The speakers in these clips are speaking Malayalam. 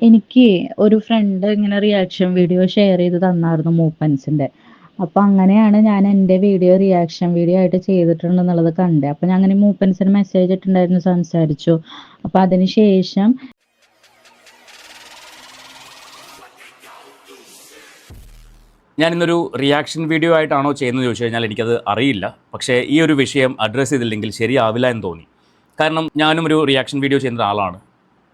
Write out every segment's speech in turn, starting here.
എനിക്ക് ഒരു ഫ്രണ്ട് ഇങ്ങനെ റിയാക്ഷൻ വീഡിയോ ഷെയർ ചെയ്ത് തന്നായിരുന്നു മൂപ്പൻസിന്റെ. അപ്പൊ അങ്ങനെയാണ് ഞാൻ എൻ്റെ വീഡിയോ റിയാക്ഷൻ വീഡിയോ ആയിട്ട് ചെയ്തിട്ടുണ്ടെന്നുള്ളത് കണ്ടത്. അപ്പൊ ഞാൻ അങ്ങനെ മൂപ്പൻസിന് മെസ്സേജ് ഇട്ടുണ്ടായിരുന്നു, സംസാരിച്ചു. അപ്പൊ അതിനുശേഷം ഞാൻ ഇന്നൊരു റിയാക്ഷൻ വീഡിയോ ആയിട്ടാണോ ചെയ്യുന്നത് ചോദിച്ചു കഴിഞ്ഞാൽ എനിക്കത് അറിയില്ല. പക്ഷേ ഈ ഒരു വിഷയം അഡ്രസ്സ് ചെയ്തില്ലെങ്കിൽ ശരിയാവില്ല എന്ന് തോന്നി. കാരണം ഞാനും ഒരു റിയാക്ഷൻ വീഡിയോ ചെയ്യുന്ന ആളാണ്.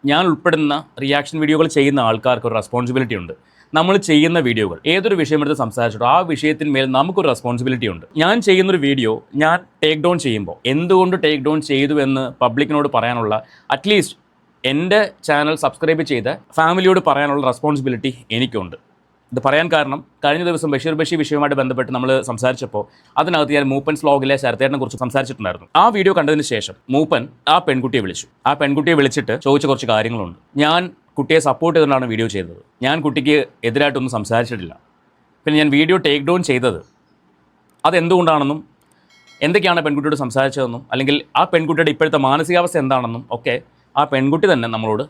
ഞാൻ ഉൾപ്പെടുന്ന റിയാക്ഷൻ വീഡിയോകൾ ചെയ്യുന്ന ആൾക്കാർക്ക് ഒരു റെസ്പോൺസിബിലിറ്റി ഉണ്ട്. നമ്മൾ ചെയ്യുന്ന വീഡിയോകൾ ഏതൊരു വിഷയമെടുത്ത് സംസാരിച്ചിട്ടോ ആ വിഷയത്തിന്മേൽ നമുക്കൊരു റെസ്പോൺസിബിലിറ്റി ഉണ്ട്. ഞാൻ ചെയ്യുന്നൊരു വീഡിയോ ഞാൻ ടേക്ക് ഡൗൺ ചെയ്യുമ്പോൾ എന്തുകൊണ്ട് ടേക്ക് ഡൗൺ ചെയ്തു എന്ന് പബ്ലിക്കിനോട് പറയാനുള്ള, അറ്റ്ലീസ്റ്റ് എൻ്റെ ചാനൽ സബ്സ്ക്രൈബ് ചെയ്ത ഫാമിലിയോട് പറയാനുള്ള റെസ്പോൺസിബിലിറ്റി എനിക്കുണ്ട്. ഇത് പറയാൻ കാരണം, കഴിഞ്ഞ ദിവസം ബഷീർ വിഷയവുമായിട്ട് ബന്ധപ്പെട്ട് നമ്മൾ സംസാരിച്ചപ്പോൾ അതിനകത്ത് ഞാൻ മൂപ്പൻസ് വ്ലോഗിലെ ശരത്തേട്ടനെ കുറിച്ച് സംസാരിച്ചിട്ടുണ്ടായിരുന്നു. ആ വീഡിയോ കണ്ടതിന് ശേഷം മൂപ്പൻ ആ പെൺകുട്ടിയെ വിളിച്ചു. ആ പെൺകുട്ടിയെ വിളിച്ചിട്ട് ചോദിച്ച കുറച്ച് കാര്യങ്ങളുണ്ട്. ഞാൻ കുട്ടിയെ സപ്പോർട്ട് ചെയ്തുകൊണ്ടാണ് വീഡിയോ ചെയ്തത്. ഞാൻ കുട്ടിക്ക് എതിരായിട്ടൊന്നും സംസാരിച്ചിട്ടില്ല. പിന്നെ ഞാൻ വീഡിയോ ടേക്ക് ഡൗൺ ചെയ്തത് അതെന്തുകൊണ്ടാണെന്നും എന്തൊക്കെയാണ് പെൺകുട്ടിയോട് സംസാരിച്ചതെന്നും അല്ലെങ്കിൽ ആ പെൺകുട്ടിയുടെ ഇപ്പോഴത്തെ മാനസികാവസ്ഥ എന്താണെന്നും ഒക്കെ ആ പെൺകുട്ടി തന്നെ നമ്മളോട്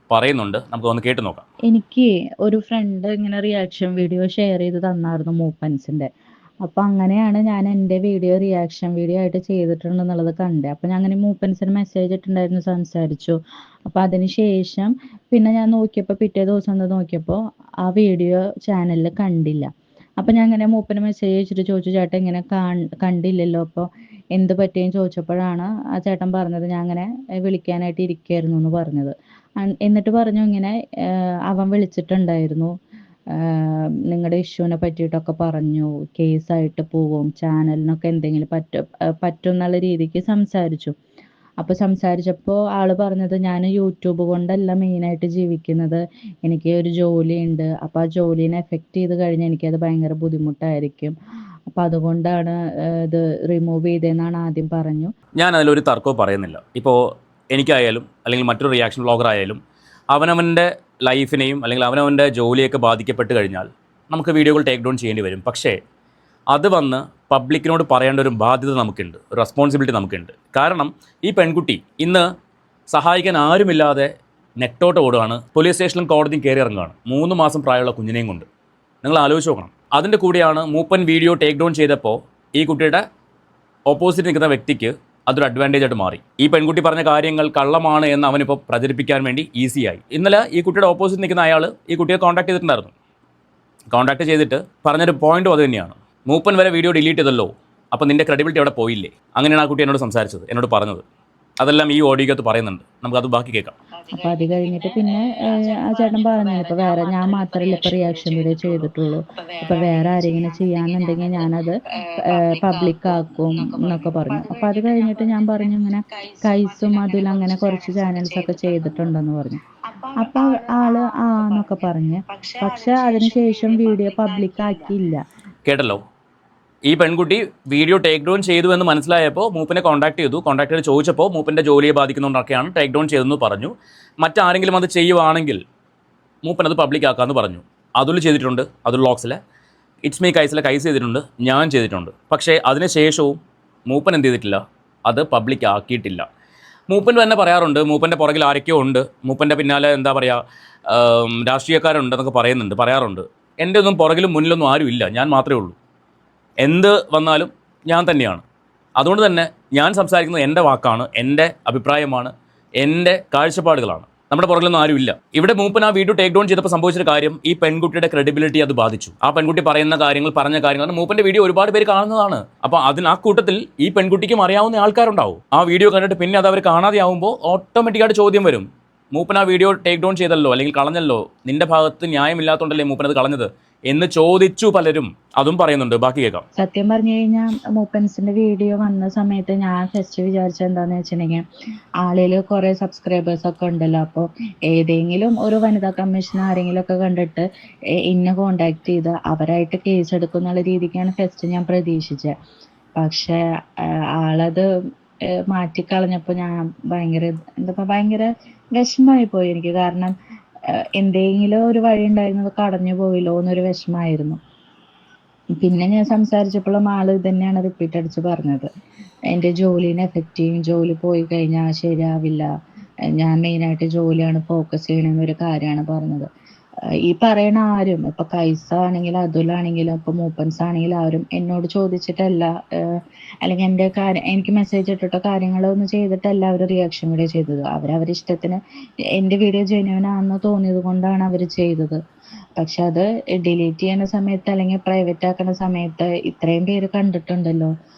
പറയുന്നുണ്ട്. നമുക്ക് ഒന്ന് കേട്ട് നോക്കാം. എനിക്ക് ഒരു ഫ്രണ്ട് ഇങ്ങനെ റിയാക്ഷൻ വീഡിയോ ഷെയർ ചെയ്ത് തന്നായിരുന്നു മൂപ്പൻസിന്റെ. അപ്പൊ അങ്ങനെയാണ് ഞാൻ എൻ്റെ വീഡിയോ റിയാക്ഷൻ വീഡിയോ ആയിട്ട് ചെയ്തിട്ടുണ്ടെന്നുള്ളത് കണ്ടത്. അപ്പൊ ഞാൻ അങ്ങനെ മൂപ്പൻസിന് മെസ്സേജ് ഇട്ടുണ്ടായിരുന്നു, സംസാരിച്ചു. അപ്പൊ അതിനുശേഷം പിന്നെ ഞാൻ നോക്കിയപ്പോൾ പിറ്റേ ദിവസം നോക്കിയപ്പോൾ ആ വീഡിയോ ചാനലിൽ കണ്ടില്ല. അപ്പൊ ഞാൻ അങ്ങനെ മൂപ്പന് മെസ്സേജ് അയച്ചിട്ട് ചോദിച്ചു, ചേട്ടൻ ഇങ്ങനെ കണ്ടില്ലല്ലോ, അപ്പോൾ എന്ത് പറ്റിയെന്ന് ചോദിച്ചപ്പോഴാണ് ആ ചേട്ടൻ പറഞ്ഞത് ഞാൻ അങ്ങനെ വിളിക്കാനായിട്ട് ഇരിക്കുകയായിരുന്നു എന്ന് പറഞ്ഞത്. എന്നിട്ട് പറഞ്ഞു ഇങ്ങനെ അവൻ വിളിച്ചിട്ടുണ്ടായിരുന്നു, നിങ്ങളുടെ ഇഷ്യൂവിനെ പറ്റിയിട്ടൊക്കെ പറഞ്ഞു, കേസായിട്ട് പോവും, ചാനലിനൊക്കെ എന്തെങ്കിലും പറ്റും എന്നുള്ള രീതിക്ക് സംസാരിച്ചു. അപ്പോൾ സംസാരിച്ചപ്പോൾ ആള് പറഞ്ഞത്, ഞാൻ യൂട്യൂബ് കൊണ്ടല്ല മെയിനായിട്ട് ജീവിക്കുന്നത്, എനിക്ക് ഒരു ജോലിയുണ്ട്. അപ്പോൾ ആ ജോലീനെ എഫക്റ്റ് ചെയ്ത് കഴിഞ്ഞാൽ എനിക്കത് ഭയങ്കര ബുദ്ധിമുട്ടായിരിക്കും. അപ്പോൾ അതുകൊണ്ടാണ് ഇത് റിമൂവ് ചെയ്തതെന്നാണ് ആദ്യം പറഞ്ഞു. ഞാൻ അതിലൊരു തർക്കവും പറയുന്നില്ല. ഇപ്പോൾ എനിക്കായാലും അല്ലെങ്കിൽ മറ്റൊരു റിയാക്ഷൻ വ്ളോഗർ ആയാലും അവനവൻ്റെ ലൈഫിനെയും അല്ലെങ്കിൽ അവനവൻ്റെ ജോലിയൊക്കെ ബാധിക്കപ്പെട്ട് കഴിഞ്ഞാൽ നമുക്ക് വീഡിയോകൾ ടേക്ക് ഡൗൺ ചെയ്യേണ്ടി വരും. പക്ഷേ അത് വന്ന് പബ്ലിക്കിനോട് പറയേണ്ട ഒരു ബാധ്യത നമുക്കുണ്ട്, ഒരു റെസ്പോൺസിബിലിറ്റി നമുക്കുണ്ട്. കാരണം ഈ പെൺകുട്ടി ഇന്ന് സഹായിക്കാൻ ആരുമില്ലാതെ നെട്ടോട്ട് ഓടുകയാണ്, പോലീസ് സ്റ്റേഷനിലും കോടതിയും കയറി ഇറങ്ങുകയാണ്, 3 മാസം പ്രായമുള്ള കുഞ്ഞിനെയും കൊണ്ട്. നിങ്ങൾ ആലോചിച്ച് നോക്കണം. അതിൻ്റെ കൂടെയാണ് മൂപ്പൻ വീഡിയോ ടേക്ക് ഡൗൺ ചെയ്തപ്പോൾ ഈ കുട്ടിയുടെ ഓപ്പോസിറ്റ് നിൽക്കുന്ന വ്യക്തിക്ക് അതൊരു അഡ്വാൻറ്റേജ് ആയിട്ട് മാറി. ഈ പെൺകുട്ടി പറഞ്ഞ കാര്യങ്ങൾ കള്ളമാണ് എന്ന് അവനിപ്പോൾ പ്രചരിപ്പിക്കാൻ വേണ്ടി ഈസിയായി. ഇന്നലെ ഈ കുട്ടിയുടെ ഓപ്പോസിറ്റ് നിൽക്കുന്ന അയാൾ ഈ കുട്ടിയെ കോൺടാക്ട് ചെയ്തിട്ടുണ്ടായിരുന്നു. കോൺടാക്ട് ചെയ്തിട്ട് പറഞ്ഞൊരു പോയിന്റും അത് തന്നെയാണ്, മൂപ്പൻ വരെ വീഡിയോ ഡിലീറ്റ് ചെയ്തല്ലോ, അപ്പോൾ നിൻ്റെ ക്രെഡിബിലിറ്റി അവിടെ പോയില്ലേ. അങ്ങനെയാണ് ആ കുട്ടി എന്നോട് സംസാരിച്ചത്, എന്നോട് പറഞ്ഞത്. അതെല്ലാം ഈ ഓഡിയോക്കകത്ത് പറയുന്നുണ്ട്. നമുക്കത് ബാക്കി കേൾക്കാം. അപ്പോൾ അത് കഴിഞ്ഞിട്ട് പിന്നെ ആ ചേട്ടൻ പറഞ്ഞു, ഇപ്പോൾ വേറെ ഞാൻ മാത്രമല്ല ഇപ്പോൾ റിയാക്ഷൻ വീഡിയോ ചെയ്തിട്ടുള്ളൂ, ഇപ്പോൾ വേറെ ആരെങ്കിലും ചെയ്യാന്നുണ്ടെങ്കിൽ ഞാനത് പബ്ലിക്കാക്കും എന്നൊക്കെ പറഞ്ഞു. അപ്പോൾ അത് കഴിഞ്ഞിട്ട് ഞാൻ പറഞ്ഞു, ഇങ്ങനെ കൈസും അതിൽ അങ്ങനെ കുറച്ച് ചാനൽസൊക്കെ ചെയ്തിട്ടുണ്ടെന്ന് പറഞ്ഞു. അപ്പോൾ ആള് ആ എന്നൊക്കെ പറഞ്ഞ്, പക്ഷെ അതിനുശേഷം വീഡിയോ പബ്ലിക്കാക്കിയില്ല. കേട്ടല്ലോ, ഈ പെൺകുട്ടി വീഡിയോ ടേക്ക് ഡൗൺ ചെയ്തു എന്ന് മനസ്സിലായപ്പോൾ മൂപ്പനെ കോൺടാക്ട് ചെയ്ത് ചോദിച്ചപ്പോൾ മൂപ്പൻ്റെ ജോലിയെ ബാധിക്കുന്നതുകൊണ്ടൊക്കെയാണ് ടേക്ക് ഡൗൺ ചെയ്തതെന്ന് പറഞ്ഞു. മറ്റാരെങ്കിലും അത് ചെയ്യുവാണെങ്കിൽ മൂപ്പൻ അത് പബ്ലിക് ആക്കാമെന്ന് പറഞ്ഞു. അതുൽ ചെയ്തിട്ടുണ്ട്, അതുൽ വ്ളോഗ്സിൽ. ഇറ്റ്സ് മീ കൈസിലെ കൈസ് ചെയ്തിട്ടുണ്ട്, ഞാൻ ചെയ്തിട്ടുണ്ട്. പക്ഷേ അതിനുശേഷവും മൂപ്പൻ എന്ത് ചെയ്തിട്ടില്ല, അത് പബ്ലിക് ആക്കിയിട്ടില്ല. മൂപ്പൻ തന്നെ പറയാറുണ്ട്, മൂപ്പൻ്റെ പുറകിൽ ആരൊക്കെയോ ഉണ്ട്, മൂപ്പൻ്റെ പിന്നാലെ എന്താ പറയുക രാഷ്ട്രീയക്കാരുണ്ടെന്നൊക്കെ പറയാറുണ്ട്. എൻ്റെ ഒന്നും പുറകിലും മുന്നിലൊന്നും ആരും ഇല്ല, ഞാൻ മാത്രമേ ഉള്ളൂ. എന്ത് വന്നാലും ഞാൻ തന്നെയാണ്. അതുകൊണ്ട് തന്നെ ഞാൻ സംസാരിക്കുന്നത് എൻ്റെ വാക്കാണ്, എൻ്റെ അഭിപ്രായമാണ്, എൻ്റെ കാഴ്ചപ്പാടുകളാണ്. നമ്മുടെ പുറകിലൊന്നും ആരുമില്ല. ഇവിടെ മൂപ്പൻ ആ വീഡിയോ ടേക്ക് ഡൗൺ ചെയ്തപ്പോൾ സംഭവിച്ചൊരു കാര്യം, ഈ പെൺകുട്ടിയുടെ ക്രെഡിബിലിറ്റി അത് ബാധിച്ചു. ആ പെൺകുട്ടി പറഞ്ഞ കാര്യങ്ങൾ മൂപ്പൻ്റെ വീഡിയോ ഒരുപാട് പേര് കാണുന്നതാണ്. അപ്പോൾ ആ കൂട്ടത്തിൽ ഈ പെൺകുട്ടിക്കും അറിയാവുന്ന ആൾക്കാരുണ്ടാവും. ആ വീഡിയോ കണ്ടിട്ട് പിന്നെ അത് അവർ കാണാതെ ആവുമ്പോൾ ഓട്ടോമാറ്റിക്കായിട്ട് ചോദ്യം വരും, മൂപ്പൻ ആ വീഡിയോ ടേക്ക് ഡൗൺ ചെയ്തല്ലോ അല്ലെങ്കിൽ കളഞ്ഞല്ലോ, നിന്റെ ഭാഗത്ത് ന്യായമില്ലാത്തതുകൊണ്ടല്ലേ മൂപ്പനത് കളഞ്ഞത് എന്ന് ചോദിച്ചു പലരും. അതും പറയുന്നുണ്ട്, ബാക്കി കേൾക്കാം. സത്യം പറഞ്ഞു കഴിഞ്ഞാൽ മൂപ്പൻസിന്റെ വീഡിയോ വന്ന സമയത്ത് ഞാൻ ഫസ്റ്റ് വിചാരിച്ചത് എന്താന്ന് വെച്ചിട്ടുണ്ടെങ്കിൽ, ആളിൽ കുറെ സബ്സ്ക്രൈബേഴ്സ് ഒക്കെ ഉണ്ടല്ലോ, അപ്പോൾ ഏതെങ്കിലും ഒരു വനിതാ കമ്മീഷൻ ആരെങ്കിലും ഒക്കെ കണ്ടിട്ട് ഇന്നെ കോണ്ടാക്ട് ചെയ്ത് അവരായിട്ട് കേസ് എടുക്കും എന്നുള്ള രീതിക്കാണ് ഫസ്റ്റ് ഞാൻ പ്രതീക്ഷിച്ചത്. പക്ഷെ ആളത് മാറ്റിക്കളഞ്ഞപ്പോൾ ഞാൻ ഭയങ്കര വിഷമമായി പോയി എനിക്ക്. കാരണം എന്തെങ്കിലും ഒരു വഴി ഉണ്ടായിരുന്നത് കടഞ്ഞു പോയില്ലോ എന്നൊരു വിഷമമായിരുന്നു. പിന്നെ ഞാൻ സംസാരിച്ചപ്പോഴും ആള് തന്നെയാണ് റിപ്പീറ്റ് അടിച്ച് പറഞ്ഞത്, എൻ്റെ ജോലീനെ എഫക്റ്റ് ചെയ്യും, ജോലി പോയി കഴിഞ്ഞാൽ ശരിയാവില്ല, ഞാൻ മെയിനായിട്ട് ജോലിയാണ് ഫോക്കസ് ചെയ്യണമെന്നൊരു കാര്യമാണ് പറഞ്ഞത്. ഈ പറയണ ആരും ഇപ്പൊ കൈസ ആണെങ്കിലും അതുലാണെങ്കിലും ഇപ്പൊ മൂപ്പൻസ് ആണെങ്കിലും ആരും എന്നോട് ചോദിച്ചിട്ടല്ല, അല്ലെങ്കിൽ എൻ്റെ കാര്യം എനിക്ക് മെസ്സേജ് ഇട്ടിട്ടോ കാര്യങ്ങളൊന്നും ചെയ്തിട്ടല്ല അവർ റിയാക്ഷൻ വീഡിയോ ചെയ്തത്. അവരവരുടെ ഇഷ്ടത്തിന് എൻ്റെ വീഡിയോ ജെന്യുവൻ ആണെന്ന് തോന്നിയത് കൊണ്ടാണ് അവർ ചെയ്തത്. പക്ഷെ അത് ഡിലീറ്റ് ചെയ്യുന്ന സമയത്ത് അല്ലെങ്കിൽ പ്രൈവറ്റ് ആക്കുന്ന സമയത്ത് ഇത്രയും പേര് കണ്ടിട്ടുണ്ടല്ലോ,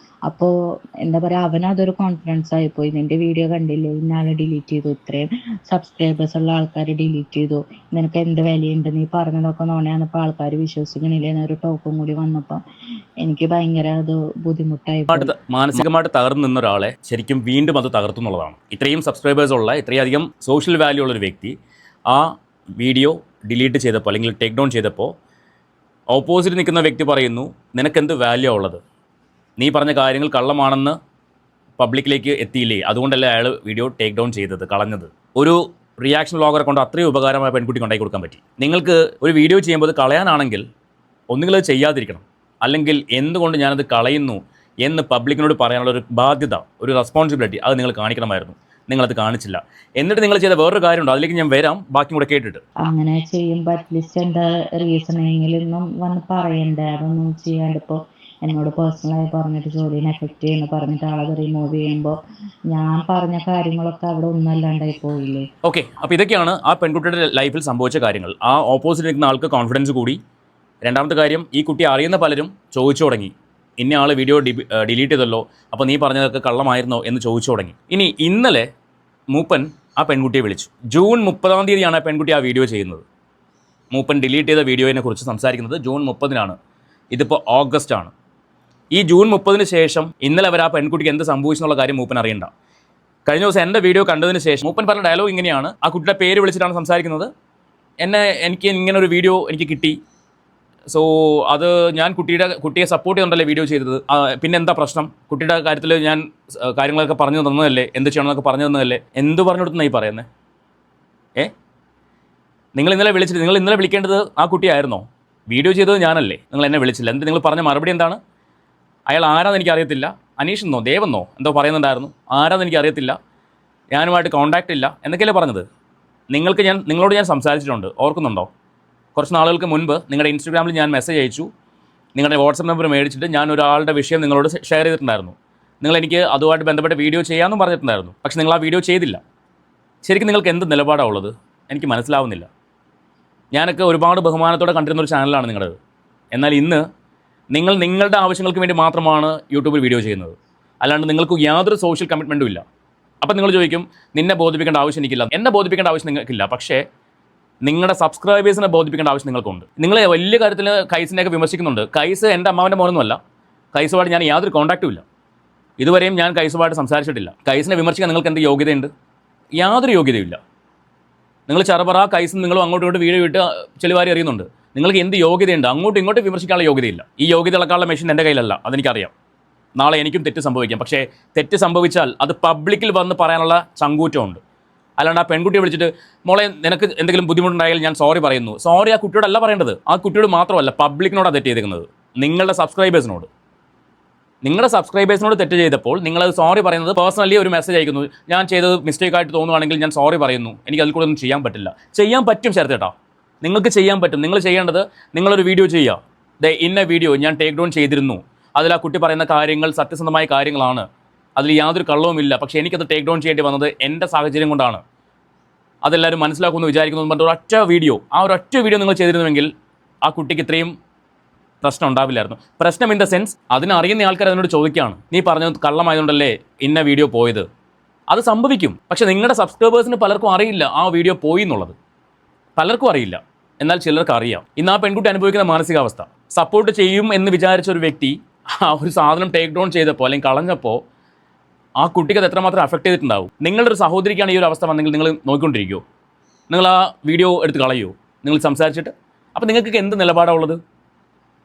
അപ്പോൾ എന്താ പറയുക, അവനതൊരു കോൺഫിഡൻസ് ആയിപ്പോയി. നിന്റെ വീഡിയോ കണ്ടില്ലേ, ഇന്നാളെ ഡിലീറ്റ് ചെയ്തു, ഇത്രയും സബ്സ്ക്രൈബേഴ്സ് ഉള്ള ആൾക്കാർ ഡിലീറ്റ് ചെയ്തു, നിനക്ക് എന്ത് വിലയുണ്ട്, നീ പറഞ്ഞതൊക്കെ നോണയാന്നപ്പോൾ ആൾക്കാർ വിശ്വസിക്കണില്ലേ എന്നൊരു ടോക്കും കൂടി വന്നപ്പോൾ എനിക്ക് ഭയങ്കര അത് ബുദ്ധിമുട്ടായി. മാനസികമായിട്ട് തകർന്നു നിന്ന ഒരാളെ ശരിക്കും വീണ്ടും അത് തകർത്തു എന്നുള്ളതാണ്. ഇത്രയും സബ്സ്ക്രൈബേഴ്സ് ഉള്ള ഇത്രയധികം സോഷ്യൽ വാല്യൂ ഉള്ളൊരു വ്യക്തി ആ വീഡിയോ ഡിലീറ്റ് ചെയ്തപ്പോൾ അല്ലെങ്കിൽ ടേക്ക് ഡൗൺ ചെയ്തപ്പോൾ ഓപ്പോസിറ്റ് നിൽക്കുന്ന വ്യക്തി പറയുന്നു, നിനക്കെന്ത് വാല്യൂ ഉള്ളത്, നീ പറഞ്ഞ കാര്യങ്ങൾ കള്ളമാണെന്ന് പബ്ലിക്കിലേക്ക് എത്തിയില്ലേ, അതുകൊണ്ടല്ലേ അയാൾ വീഡിയോ ടേക്ക് ഡൗൺ ചെയ്തത്, കളഞ്ഞത്. ഒരു റിയാക്ഷൻ വ്ളോഗറെ കൊണ്ട് അത്രയും ഉപകാരമായ പെൺകുട്ടി ഉണ്ടാക്കി കൊടുക്കാൻ പറ്റി. നിങ്ങൾക്ക് ഒരു വീഡിയോ ചെയ്യുമ്പോൾ അത് കളയാനാണെങ്കിൽ ഒന്നുകിൽ അത് ചെയ്യാതിരിക്കണം, അല്ലെങ്കിൽ എന്തുകൊണ്ട് ഞാനത് കളയുന്നു എന്ന് പബ്ലിക്കിനോട് പറയാനുള്ള ഒരു ബാധ്യത, ഒരു റെസ്പോൺസിബിലിറ്റി അത് നിങ്ങൾ കാണിക്കണമായിരുന്നു. നിങ്ങളത് കാണിച്ചില്ല. എന്നിട്ട് നിങ്ങൾ ചെയ്ത വേറൊരു കാര്യമുണ്ട്, അതിലേക്ക് ഞാൻ വരാം, ബാക്കി കൂടെ കേട്ടിട്ട്. അങ്ങനെ ചെയ്യുമ്പോൾ അറ്റ്ലീസ്റ്റ് എന്താ റീസണെങ്കിലൊന്നും വന്ന് പറയണ്ടേ, അതൊന്നും ചെയ്യാണ്ട് ഇപ്പോൾ എന്നോട് പേഴ്സണലായി പറഞ്ഞിട്ട് ജോലിനെ എഫക്റ്റ് ചെയ്യുന്നു പറഞ്ഞിട്ട് ആളത് റിമൂവ് ചെയ്യുമ്പോൾ ഞാൻ പറഞ്ഞ കാര്യങ്ങളൊക്കെ അവിടെ ഒന്നല്ലാണ്ടായി പോയില്ലേ. ഓക്കെ, അപ്പോൾ ഇതൊക്കെയാണ് ആ പെൺകുട്ടിയുടെ ലൈഫിൽ സംഭവിച്ച കാര്യങ്ങൾ. ആ ഓപ്പോസിറ്റ് നിൽക്കുന്ന ആൾക്ക് കോൺഫിഡൻസ് കൂടി. രണ്ടാമത്തെ കാര്യം, ഈ കുട്ടി അറിയുന്ന പലരും ചോദിച്ചു തുടങ്ങി, ഇന്ന ആൾ വീഡിയോ ഡിലീറ്റ് ചെയ്തല്ലോ, അപ്പോൾ നീ പറഞ്ഞതൊക്കെ കള്ളമായിരുന്നോ എന്ന് ചോദിച്ചു തുടങ്ങി. ഇനി ഇന്നലെ മൂപ്പൻ ആ പെൺകുട്ടിയെ വിളിച്ചു. ജൂൺ 30-ാം തീയതിയാണ് ആ പെൺകുട്ടി ആ വീഡിയോ ചെയ്യുന്നത്. മൂപ്പൻ ഡിലീറ്റ് ചെയ്ത വീഡിയോയെ കുറിച്ച് സംസാരിക്കുന്നത് ജൂൺ 30-നാണ്. ഇതിപ്പോൾ ഓഗസ്റ്റ് ആണ്. ഈ ജൂൺ 30-ന് ശേഷം ഇന്നലെ അവർ ആ പെൺകുട്ടിക്ക് എന്ത് സംഭവിച്ചെന്നുള്ള കാര്യം മൂപ്പൻ അറിയണ്ട. കഴിഞ്ഞ ദിവസം എൻ്റെ വീഡിയോ കണ്ടതിന് ശേഷം മൂപ്പൻ പറഞ്ഞ ഡയലോഗ് ഇങ്ങനെയാണ്, ആ കുട്ടിയുടെ പേര് വിളിച്ചിട്ടാണ് സംസാരിക്കുന്നത്. എനിക്ക് ഇങ്ങനെ ഒരു വീഡിയോ എനിക്ക് കിട്ടി, സോ അത് ഞാൻ കുട്ടിയെ സപ്പോർട്ട് ചെയ്തുകൊണ്ടല്ലേ വീഡിയോ ചെയ്തത്, പിന്നെ എന്താ പ്രശ്നം, കുട്ടിയുടെ കാര്യത്തിൽ ഞാൻ കാര്യങ്ങളൊക്കെ പറഞ്ഞു തന്നതല്ലേ, എന്ത് ചെയ്യണമെന്നൊക്കെ പറഞ്ഞു തന്നതല്ലേ, എന്ത് പറഞ്ഞു കൊടുത്തെന്നായി പറയുന്നത്? നിങ്ങൾ ഇന്നലെ വിളിക്കേണ്ടത് ആ കുട്ടിയായിരുന്നോ? വീഡിയോ ചെയ്തത് ഞാനല്ലേ, നിങ്ങൾ എന്നെ വിളിച്ചില്ല. എന്ത് നിങ്ങൾ പറഞ്ഞ മറുപടി എന്താണ്? അയാൾ ആരാന്ന് എനിക്കറിയത്തില്ല, അനീഷെന്നോ ദേവെന്നോ എന്തോ പറയുന്നുണ്ടായിരുന്നു, ആരാന്ന് എനിക്കറിയത്തില്ല, ഞാനുമായിട്ട് കോൺടാക്റ്റ് ഇല്ല എന്നൊക്കെയല്ലേ പറഞ്ഞത്. നിങ്ങളോട് ഞാൻ സംസാരിച്ചിട്ടുണ്ട്, ഓർക്കുന്നുണ്ടോ? കുറച്ച് നാളുകൾക്ക് മുൻപ് നിങ്ങളുടെ ഇൻസ്റ്റഗ്രാമിൽ ഞാൻ മെസ്സേജ് അയച്ചു, നിങ്ങളുടെ വാട്സപ്പ് നമ്പർ മേടിച്ചിട്ട് ഞാൻ ഒരാളുടെ വിഷയം നിങ്ങളോട് ഷെയർ ചെയ്തിട്ടുണ്ടായിരുന്നു. എനിക്ക് അതുമായിട്ട് ബന്ധപ്പെട്ട വീഡിയോ ചെയ്യാമെന്നും പറഞ്ഞിട്ടുണ്ടായിരുന്നു. പക്ഷേ നിങ്ങൾ ആ വീഡിയോ ചെയ്തില്ല. ശരിക്കും നിങ്ങൾക്ക് എന്ത് നിലപാടാണ് ഉള്ളത് എനിക്ക് മനസ്സിലാവുന്നില്ല. ഞാനൊക്കെ ഒരുപാട് ബഹുമാനത്തോടെ കണ്ടിരുന്ന ഒരു ചാനലാണ് നിങ്ങളുടേത്. എന്നാൽ ഇന്ന് നിങ്ങളുടെ ആവശ്യങ്ങൾക്ക് വേണ്ടി മാത്രമാണ് യൂട്യൂബിൽ വീഡിയോ ചെയ്യുന്നത്, അല്ലാണ്ട് നിങ്ങൾക്ക് യാതൊരു സോഷ്യൽ കമ്മിറ്റ്മെൻറ്റും ഇല്ല. അപ്പം നിങ്ങൾ ചോദിക്കും, നിന്നെ ബോധിപ്പിക്കേണ്ട ആവശ്യം എനിക്കില്ല. എന്നെ ബോധിപ്പിക്കേണ്ട ആവശ്യം നിങ്ങൾക്കില്ല, പക്ഷേ നിങ്ങളുടെ സബ്സ്ക്രൈബേഴ്സിനെ ബോധിപ്പിക്കേണ്ട ആവശ്യം നിങ്ങൾക്കുണ്ട്. നിങ്ങൾ വലിയ കാര്യത്തിൽ കൈസിനെയൊക്കെ വിമർശിക്കുന്നുണ്ട്. കൈസ് എൻ്റെ അമ്മാവൻ്റെ മോനൊന്നുമല്ല. കൈസുമായിട്ട് ഞാൻ യാതൊരു കോൺടാക്റ്റും ഇല്ല. ഇതുവരെയും ഞാൻ കൈസുമായിട്ട് സംസാരിച്ചിട്ടില്ല. കൈസിനെ വിമർശിക്കാൻ നിങ്ങൾക്ക് എന്ത് യോഗ്യതയുണ്ട്? യാതൊരു യോഗ്യതയില്ല. നിങ്ങൾ ചെറുപറ കൈസും നിങ്ങളും അങ്ങോട്ടും ഇങ്ങോട്ട് വീഡിയോ ഇട്ട് ചെളിവാരി അറിയുന്നുണ്ട്. നിങ്ങൾക്ക് എന്ത് യോഗ്യതയുണ്ട്? അങ്ങോട്ടും ഇങ്ങോട്ടും വിമർശിക്കാനുള്ള യോഗ്യതയില്ല. ഈ യോഗ്യത ഇളക്കാനുള്ള മെഷീൻ എൻ്റെ കയ്യിലല്ല, അതെനിക്കറിയാം. നാളെ എനിക്കും തെറ്റ് സംഭവിക്കാം. പക്ഷേ തെറ്റ് സംഭവിച്ചാൽ അത് പബ്ലിക്കിൽ വന്ന് പറയാനുള്ള ചങ്കൂറ്റമുണ്ട്. അല്ലാണ്ട് ആ പെൺകുട്ടിയെ വിളിച്ചിട്ട്, മോളെ നിനക്ക് എന്തെങ്കിലും ബുദ്ധിമുട്ടുണ്ടായാൽ ഞാൻ സോറി പറയുന്നു. സോറി ആ കുട്ടിയോടല്ല പറയേണ്ടത്. ആ കുട്ടിയോട് മാത്രമല്ല, പബ്ലിക്കിനോടാണ് തെറ്റ് ചെയ്തേക്കുന്നത്. നിങ്ങളുടെ സബ്സ്ക്രൈബേഴ്സിനോട് തെറ്റ് ചെയ്തപ്പോൾ നിങ്ങളത് സോറി പറയുന്നത് പേഴ്സണലി ഒരു മെസ്സേജ് അയക്കുന്നു, ഞാൻ ചെയ്തത് മിസ്റ്റേക്കായിട്ട് തോന്നുവാണെങ്കിൽ ഞാൻ സോറി പറയുന്നു, എനിക്ക് അതിൽ കൂടെ ഒന്നും ചെയ്യാൻ പറ്റില്ല. ചെയ്യാൻ പറ്റും ശരത്തേട്ടാ, നിങ്ങൾക്ക് ചെയ്യാൻ പറ്റും. നിങ്ങൾ ചെയ്യേണ്ടത്, നിങ്ങളൊരു വീഡിയോ ചെയ്യുക, ഇന്ന വീഡിയോ ഞാൻ ടേക്ക് ഡൗൺ ചെയ്തിരുന്നു, അതിൽ ആ കുട്ടി പറയുന്ന കാര്യങ്ങൾ സത്യസന്ധമായ കാര്യങ്ങളാണ്, അതിൽ യാതൊരു കള്ളവുമില്ല, പക്ഷേ എനിക്കത് ടേക്ക് ഡൗൺ ചെയ്യേണ്ടി വന്നത് എൻ്റെ സാഹചര്യം കൊണ്ടാണ്, അതെല്ലാവരും മനസ്സിലാക്കുമെന്ന് വിചാരിക്കുന്നു പറഞ്ഞിട്ട് ഒരൊറ്റ വീഡിയോ നിങ്ങൾ ചെയ്തിരുന്നുവെങ്കിൽ ആ കുട്ടിക്ക് ഇത്രയും പ്രശ്നം ഉണ്ടാവില്ലായിരുന്നു. പ്രശ്നം ഇൻ ദ സെൻസ്, അതിനറിയുന്ന ആൾക്കാർ അതിനോട് ചോദിക്കുകയാണ്, നീ പറഞ്ഞത് കള്ളമായതുകൊണ്ടല്ലേ ഇന്ന വീഡിയോ പോയത്. അത് സംഭവിക്കും. പക്ഷേ നിങ്ങളുടെ സബ്സ്ക്രൈബേഴ്സിന് പലർക്കും അറിയില്ല ആ വീഡിയോ പോയി എന്നുള്ളത്. പലർക്കും അറിയില്ല, എന്നാൽ ചിലർക്ക് അറിയാം. ഇന്ന് ആ പെൺകുട്ടി അനുഭവിക്കുന്ന മാനസികാവസ്ഥ, സപ്പോർട്ട് ചെയ്യും എന്ന് വിചാരിച്ച ഒരു വ്യക്തി ആ ഒരു സാധനം ടേക്ക് ഡൗൺ ചെയ്തപ്പോൾ അല്ലെങ്കിൽ കളഞ്ഞപ്പോൾ ആ കുട്ടിക്ക് അത് എത്രമാത്രം അഫക്റ്റ് ചെയ്തിട്ടുണ്ടാവും. നിങ്ങളുടെ ഒരു സഹോദരിക്കാണ് ഈ ഒരു അവസ്ഥ വന്നെങ്കിൽ നിങ്ങൾ നോക്കിക്കൊണ്ടിരിക്കുമോ? നിങ്ങൾ ആ വീഡിയോ എടുത്ത് കളയുമോ നിങ്ങൾ സംസാരിച്ചിട്ട്? അപ്പോൾ നിങ്ങൾക്ക് എന്ത് നിലപാടാണ് ഉള്ളത്?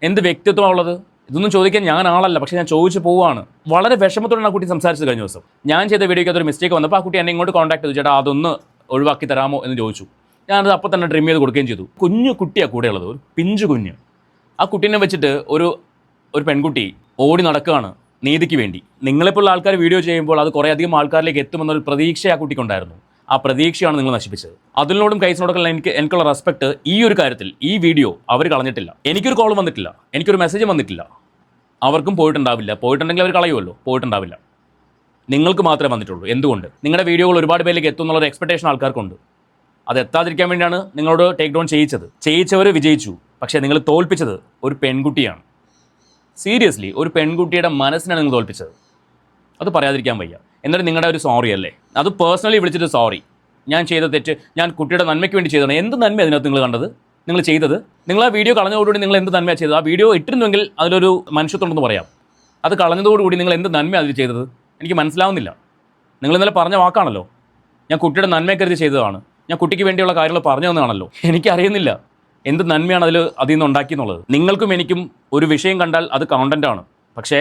എന്ത് വ്യക്തിത്വമാണ് ഉള്ളത്? ഇതൊന്നും ചോദിക്കാൻ ഞാൻ ആളല്ല, പക്ഷേ ഞാൻ ചോദിച്ചു പോവുകയാണ്. വളരെ വിഷമത്തോടെയാണ് ആ കുട്ടി സംസാരിച്ചത്. കഴിഞ്ഞ ദിവസം ഞാൻ ചെയ്ത വീഡിയോയ്ക്ക് അതൊരു മിസ്റ്റേക്ക് വന്നപ്പോൾ ആ കുട്ടി എന്നെ ഇങ്ങോട്ട് കോൺടാക്ട് ചെയ്തു, ചേട്ടാ അതൊന്ന് ഒഴിവാക്കി തരാമോ എന്ന് ചോദിച്ചു. ഞാനത് അപ്പോൾ തന്നെ ട്രിം ചെയ്ത് കൊടുക്കുകയും ചെയ്തു. കുഞ്ഞു കുട്ടിയാണ് കൂടെയുള്ളത്, ഒരു പിഞ്ചു കുഞ്ഞ്. ആ കുട്ടീനെ വെച്ചിട്ട് ഒരു പെൺകുട്ടി ഓടി നടക്കുകയാണ് നീതിക്ക് വേണ്ടി. നിങ്ങളെപ്പോലുള്ള ആൾക്കാർ വീഡിയോ ചെയ്യുമ്പോൾ അത് കുറേ അധികം ആൾക്കാരിലേക്ക് എത്തുമെന്നൊരു പ്രതീക്ഷ ആ കുട്ടിക്കുണ്ടായിരുന്നു. ആ പ്രതീക്ഷയാണ് നിങ്ങൾ നശിപ്പിച്ചത്. അതിനോടും കൈസിനോടൊക്കെ എനിക്കുള്ള റെസ്പെക്ട് ഈ ഒരു കാര്യത്തിൽ, ഈ വീഡിയോ അവർ കളഞ്ഞിട്ടില്ല. എനിക്കൊരു കോൾ വന്നിട്ടില്ല, എനിക്കൊരു മെസ്സേജ് വന്നിട്ടില്ല. അവർക്കും പോയിട്ടുണ്ടാവില്ല. പോയിട്ടുണ്ടെങ്കിൽ അവർ കളയുമല്ലോ. പോയിട്ടുണ്ടാവില്ല. നിങ്ങൾക്ക് മാത്രമേ വന്നിട്ടുള്ളൂ. എന്തുകൊണ്ട്? നിങ്ങളുടെ വീഡിയോകൾ ഒരുപാട് പേരിലേക്ക് എത്തും എന്നുള്ളൊരു എക്സ്പെക്ടേഷൻ ആൾക്കാർക്കുണ്ട്. അത് എത്താതിരിക്കാൻ വേണ്ടിയാണ് നിങ്ങളോട് ടേക്ക് ഡൗൺ ചെയ്യിച്ചത്. ചെയ്യിച്ചവർ വിജയിച്ചു. പക്ഷേ നിങ്ങൾ തോൽപ്പിച്ചത് ഒരു പെൺകുട്ടിയാണ്. സീരിയസ്ലി ഒരു പെൺകുട്ടിയുടെ മനസ്സിനാണ് നിങ്ങൾ തോൽപ്പിച്ചത്. അത് പറയാതിരിക്കാൻ വയ്യ. എന്നിട്ട് നിങ്ങളുടെ ഒരു സോറി അല്ലേ, അത് പേഴ്സണലി വിളിച്ചിട്ട് സോറി, ഞാൻ ചെയ്ത തെറ്റ് ഞാൻ കുട്ടിയുടെ നന്മയ്ക്ക് വേണ്ടി ചെയ്തതാണ്. എന്ത് നന്മ അതിനകത്ത് നിങ്ങൾ കണ്ടത്, നിങ്ങൾ ചെയ്തത്? നിങ്ങൾ ആ വീഡിയോ കളഞ്ഞതോടുകൂടി നിങ്ങൾ എന്ത് നന്മയാണ് ചെയ്തത്? ആ വീഡിയോ ഇട്ടിരുന്നെങ്കിൽ അതിലൊരു മനുഷ്യത്വമുണ്ടെന്ന് പറയാം. അത് കളഞ്ഞതോടുകൂടി നിങ്ങൾ എന്ത് നന്മയാണ് അതിൽ ചെയ്തത്? എനിക്ക് മനസ്സിലാവുന്നില്ല. നിങ്ങൾ ഇന്നലെ പറഞ്ഞ വാക്കാണല്ലോ, ഞാൻ കുട്ടിയുടെ നന്മയെ കരുതി ചെയ്തതാണ്, ഞാൻ കുട്ടിക്ക് വേണ്ടിയുള്ള കാര്യങ്ങൾ പറഞ്ഞു തന്നതാണല്ലോ. എനിക്കറിയുന്നില്ല എന്ത് നന്മയാണ് അതിൽ നിന്ന് ഉണ്ടാക്കിയെന്നുള്ളത്. നിങ്ങൾക്കും എനിക്കും ഒരു വിഷയം കണ്ടാൽ അത് കണ്ടൻറ്റാണ്. പക്ഷേ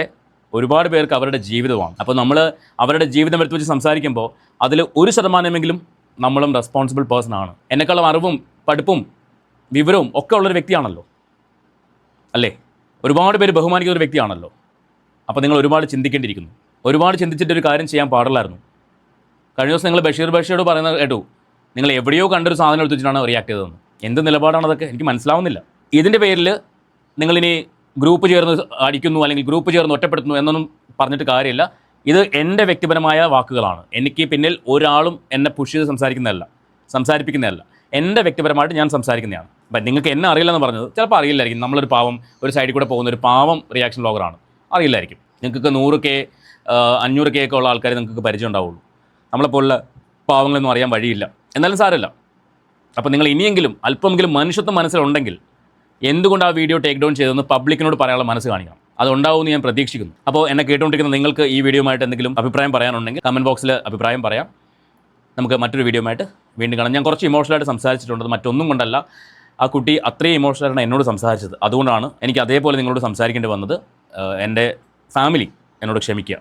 ഒരുപാട് പേർക്ക് അവരുടെ ജീവിതമാണ്. അപ്പോൾ നമ്മൾ അവരുടെ ജീവിതം എടുത്ത് വെച്ച് സംസാരിക്കുമ്പോൾ അതിൽ 1% നമ്മളും റെസ്പോൺസിബിൾ പേഴ്സൺ ആണ്. എന്നെക്കാളും അറിവും പഠിപ്പും വിവരവും ഒക്കെ ഉള്ളൊരു വ്യക്തിയാണല്ലോ, അല്ലേ? ഒരുപാട് പേര് ബഹുമാനിക്കുന്ന ഒരു വ്യക്തിയാണല്ലോ. അപ്പോൾ നിങ്ങൾ ഒരുപാട് ചിന്തിക്കേണ്ടിയിരിക്കുന്നു. ഒരുപാട് ചിന്തിച്ചിട്ടൊരു കാര്യം ചെയ്യാൻ പാടില്ലായിരുന്നു. കഴിഞ്ഞ ദിവസം നിങ്ങൾ ബഷീറോട് പറയുന്നത് കേട്ടു, നിങ്ങൾ എവിടെയോ കണ്ടൊരു സാധനം എടുത്ത് വെച്ചിട്ടാണ് റിയാക്ട് ചെയ്തതെന്ന്. എന്ത് നിലപാടാണ് അതൊക്കെ? എനിക്ക് മനസ്സിലാവുന്നില്ല. ഇതിൻ്റെ പേരിൽ നിങ്ങളിനി ഗ്രൂപ്പ് ചേർന്ന് അടിക്കുന്നു അല്ലെങ്കിൽ ഗ്രൂപ്പ് ചേർന്ന് ഒറ്റപ്പെടുത്തുന്നു എന്നൊന്നും പറഞ്ഞിട്ട് കാര്യമില്ല. ഇത് എൻ്റെ വ്യക്തിപരമായ വാക്കുകളാണ്. എനിക്ക് പിന്നിൽ ഒരാളും എന്നെ പുഷ് ചെയ്ത് സംസാരിപ്പിക്കുന്നതല്ല. എൻ്റെ വ്യക്തിപരമായിട്ട് ഞാൻ സംസാരിക്കുന്നതാണ്. അപ്പം നിങ്ങൾക്ക് എന്നെ അറിയില്ലെന്ന് പറഞ്ഞത് ചിലപ്പോൾ അറിയില്ലായിരിക്കും. നമ്മളൊരു പാവം, ഒരു സൈഡിൽ കൂടെ പോകുന്ന ഒരു പാവം റിയാക്ഷൻ വ്ളോഗറാണ്. അറിയില്ലായിരിക്കും. നിങ്ങൾക്ക് 100K 500K ഒക്കെ ഉള്ള ആൾക്കാരെ നിങ്ങൾക്ക് പരിചയം ഉണ്ടാവുള്ളൂ. നമ്മളെപ്പോലുള്ള പാവങ്ങളൊന്നും അറിയാൻ വഴിയില്ല. എന്നാലും സാരമില്ല. അപ്പോൾ നിങ്ങൾ ഇനിയെങ്കിലും അല്പമെങ്കിലും മനുഷ്യത്വം മനസ്സിലുണ്ടെങ്കിൽ എന്തുകൊണ്ട് ആ വീഡിയോ ടേക്ക് ഡൗൺ ചെയ്തതെന്ന് പബ്ലിക്കിനോട് പറയാനുള്ള മനസ്സ് കാണിക്കണം. അതുണ്ടാവുമെന്ന് ഞാൻ പ്രതീക്ഷിക്കുന്നു. അപ്പോൾ എന്നെ കേട്ടുകൊണ്ടിരിക്കുന്ന നിങ്ങൾക്ക് ഈ വീഡിയോയുമായിട്ട് എന്തെങ്കിലും അഭിപ്രായം പറയാനുണ്ടെങ്കിൽ കമൻറ്റ് ബോക്സിൽ അഭിപ്രായം പറയാം. നമുക്ക് മറ്റൊരു വീഡിയോയുമായിട്ട് വീണ്ടും കാണാം. ഞാൻ കുറച്ച് ഇമോഷണലായിട്ട് സംസാരിച്ചിട്ടുണ്ട്. മറ്റൊന്നും കൊണ്ടല്ല, ആ കുട്ടി അത്രയും ഇമോഷണലാണ് എന്നോട് സംസാരിച്ചത്. അതുകൊണ്ടാണ് എനിക്ക് അതേപോലെ നിങ്ങളോട് സംസാരിക്കേണ്ടി വന്നത്. എൻ്റെ ഫാമിലി എന്നോട് ക്ഷമിക്കുക.